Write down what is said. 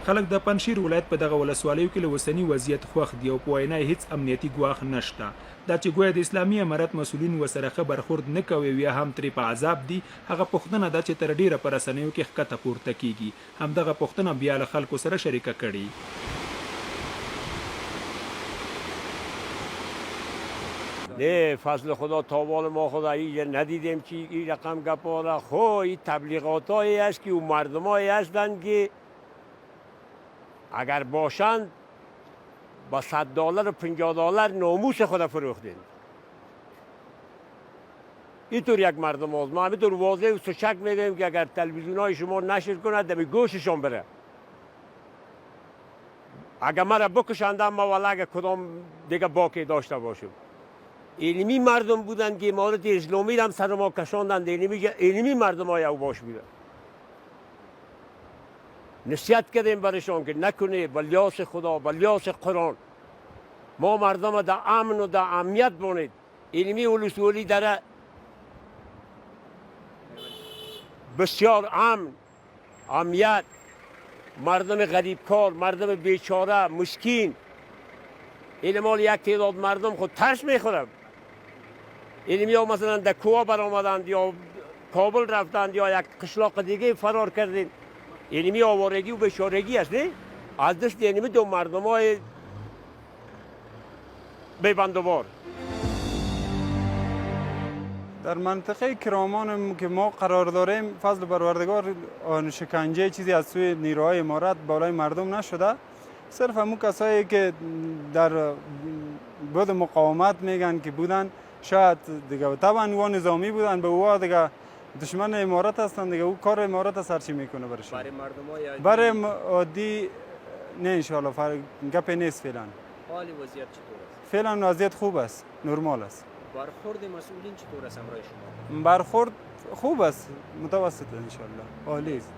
خلک د پنجشیر ولایت په دغه ولسوالیو کې له اوسني وضعیت خوښ دي او په وینا یې هیڅ امنیتي ګواښ نشته. دا چې ګویا د اسلامي امارت مسؤلین ورسره ښه برخورد نه کوي یا هم ترې په عذاب دي، هغه پوښتنه ده چې تر ډیره په رسنیو کې ښکته پورته کیږي. همدغه پوښتنه بیا له خلکو سره شریکه کړي. نه فضل خدا تاوان ما خدا ندیدیم که این رقم گپاره. خو این تبلیغات هایی است که اون مردم هایی هستند که اگر باشند با $100 و $50 ناموس خود فروختند. اینطور یک مردم هست. ما همینطور واضح و شک میدیم که اگر تلویزیون های شما نشر کند دمی گوششان بره. اگر مرا بکشندم ما والا اگر کدام دیگه باکی داشته باشم. علمی مردم بودن که امارت اسلامی هم سر ما کشاندند. علمی مردم های او باش بودن. نصیحت کردیم برشان که نکنه بلیاس خدا بلیاس قرآن ما مردم در امن و در امنیت بانید. علمی ولسوالی در بسیار امن امنیت، مردم غریبکار، مردم بیچاره مسکین، علمال یک تعداد مردم خود ترس میخورند. علمی ها مثلا در کوه برآمدند یا کابل رفتند یا یک قشلاق دیگه فرار کردند. علمی آوارگی و بیچارگی است. نه از دست علمی دو مردم های بیبندوبار. در منطقه کرمان که ما قرار داریم فضل پروردگار شکنجه چیزی از سوی نیروهای امارت بالای مردم نشده. صرف همون کسایی که در بود مقاومت میگن که بودن شاید دیگه طبعا او نظامی بودن به او دیگه دشمن امارت هستند دیگه او کار امارت سرچی میکنه برشون. برای مردم برای عادی نه ان شاء الله گپ نیست فعلا. حال وضعیت چطور است؟ فعلا وضعیت خوب است، نرمال است. برخورد مسئولین چطور است همراه شما؟ برخورد خوب است، متوسط ان شاء الله. عالی است.